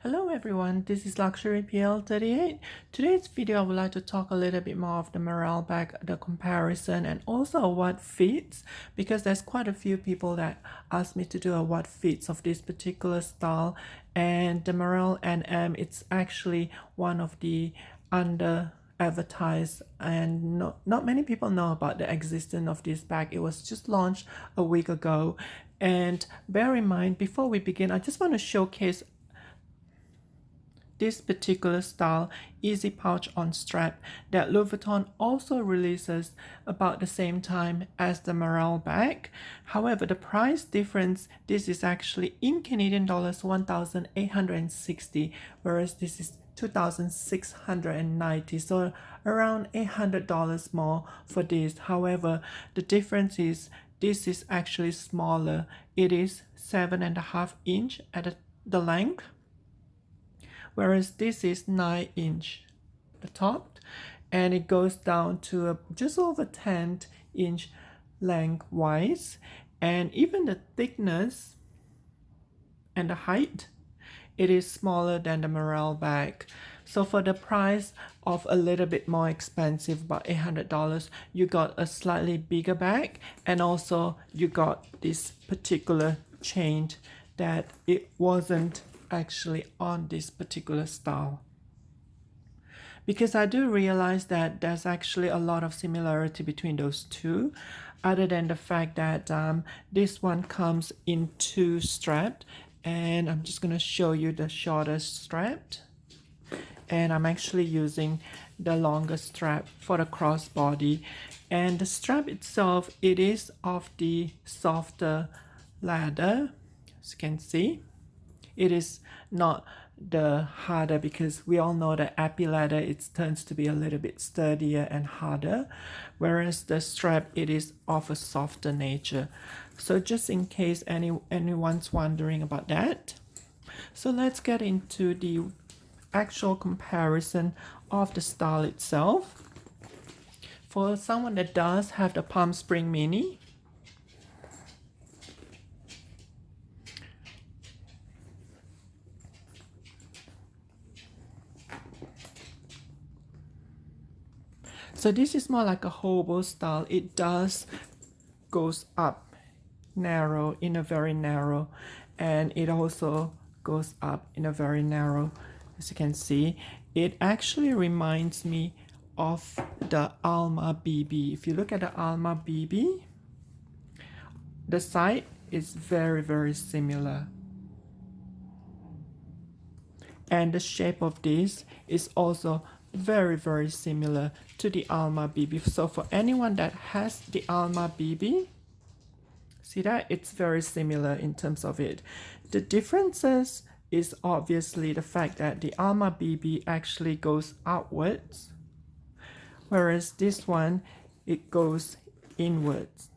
Hello everyone, this is Luxury PL38. Today's video I would like to talk a little bit more of the Marelle bag, the comparison, and also what fits, because there's quite a few people that asked me to do a what fits of this particular style, and the Marelle NM, it's actually one of the under advertised, and not many people know about the existence of this bag. It was just launched a week ago. And bear in mind, before we begin, I just want to showcase this particular style easy pouch on strap that Louis Vuitton also releases about the same time as the Marelle bag. However, the price difference, this is actually in Canadian dollars 1,860, whereas this is 2,690, so around $800 more for this. However, the difference is this is actually smaller. It is 7.5 inch at the length, whereas this is 9 inch the top, and it goes down to just over 10 inch lengthwise, and even the thickness and the height, it is smaller than the Marelle bag. So for the price of a little bit more expensive, about $800, you got a slightly bigger bag, and also you got this particular chain that it wasn't actually on this particular style. Because I do realize that there's actually a lot of similarity between those two, other than the fact that this one comes in two straps, and I'm just going to show you the shorter strap, and I'm actually using the longer strap for the crossbody. And the strap itself, it is of the softer leather, as you can see. It is not the harder, because we all know that epi leather, it tends to be a little bit sturdier and harder, whereas the strap, it is of a softer nature. So just in case anyone's wondering about that, so let's get into the actual comparison of the style itself. For someone that does have the Palm Spring Mini, so this is more like a hobo style. It does goes up narrow, in a very narrow, and it also goes up in a very narrow. As you can see, it actually reminds me of the Alma BB. If you look at the Alma BB, the side is very similar, and the shape of this is also very similar to the Alma BB. So for anyone that has the Alma BB, see that it's very similar in terms of it. The differences is obviously the fact that the Alma BB actually goes outwards, whereas this one, it goes inwards.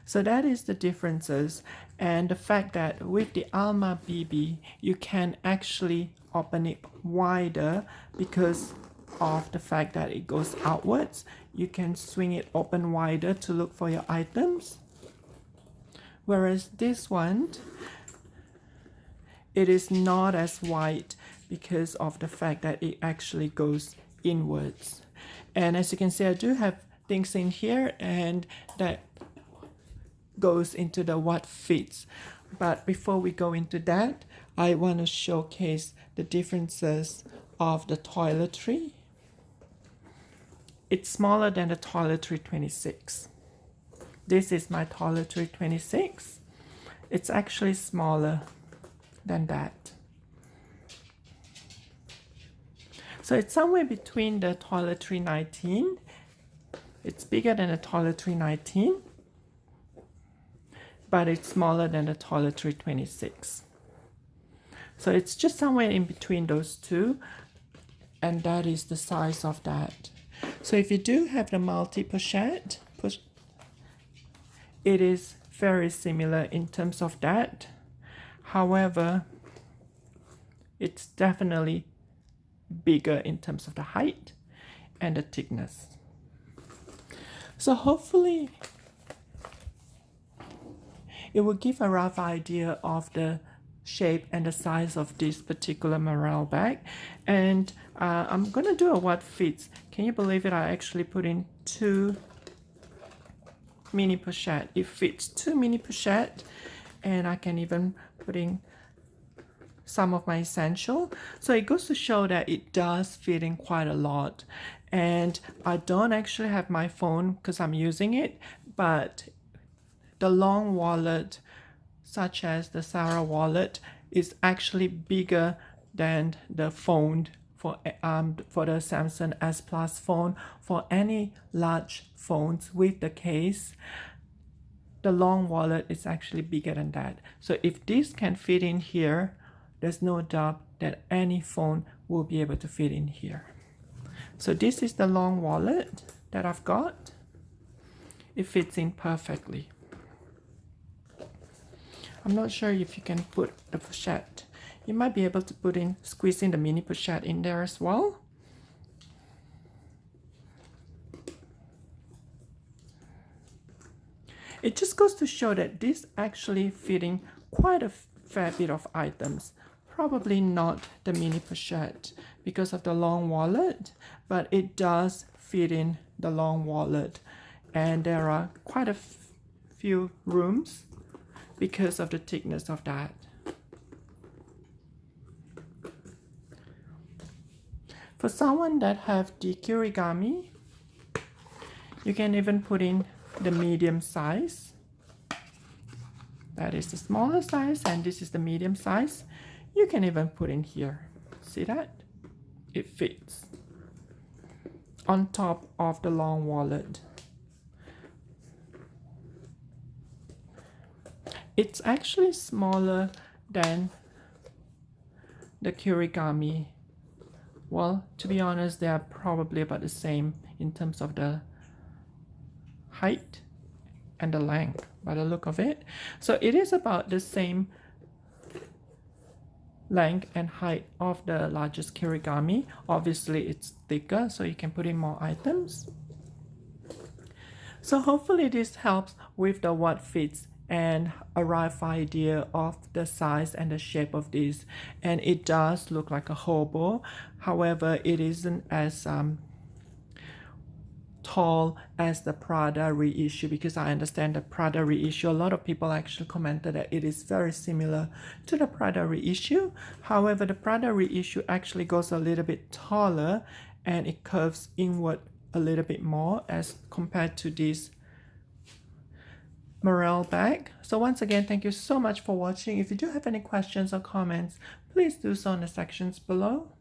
So that is the differences, and the fact that with the Alma BB, you can actually open it wider because of the fact that it goes outwards. You can swing it open wider to look for your items, whereas this one, it is not as wide because of the fact that it actually goes inwards. And as you can see, I do have things in here, and that goes into the what fits. But before we go into that, I want to showcase the differences of the Toiletry. It's smaller than the Toiletry 26. This is my Toiletry 26. It's actually smaller than that. So it's somewhere between the Toiletry 19. It's bigger than the Toiletry 19, but it's smaller than the Toiletry 26. So it's just somewhere in between those two, and that is the size of that. So if you do have the multi pochette, it is very similar in terms of that. However, it's definitely bigger in terms of the height and the thickness. So hopefully it will give a rough idea of the shape and the size of this particular Marelle bag. And I'm gonna do a what fits. Can you believe it? I actually put in 2 mini pochette. It fits 2 mini pochette, and I can even put in some of my essential. So it goes to show that it does fit in quite a lot. And I don't actually have my phone because I'm using it, but the long wallet, such as the Sarah wallet, is actually bigger than the phone for the Samsung S Plus phone. For any large phones with the case, the long wallet is actually bigger than that. So if this can fit in here, there's no doubt that any phone will be able to fit in here. So this is the long wallet that I've got. It fits in perfectly. I'm not sure if you can put the pochette. You might be able to squeeze in the mini pochette in there as well. It just goes to show that this actually fitting quite a fair bit of items. Probably not the mini pochette because of the long wallet, but it does fit in the long wallet. And there are quite a few rooms because of the thickness of that. For someone that have the kirigami, you can even put in the medium size. That is the smaller size, and this is the medium size. You can even put in here. See that? It fits on top of the long wallet. It's actually smaller than the kirigami. Well, to be honest, they are probably about the same in terms of the height and the length by the look of it. So it is about the same length and height of the largest kirigami. Obviously it's thicker, so you can put in more items. So hopefully this helps with the what fits and a rough idea of the size and the shape of this. And it does look like a hobo. However, it isn't as tall as the Prada reissue, because I understand the Prada reissue, a lot of people actually commented that it is very similar to the Prada reissue. However, the Prada reissue actually goes a little bit taller and it curves inward a little bit more as compared to this Marelle bag. So once again, thank you so much for watching. If you do have any questions or comments, please do so in the sections below.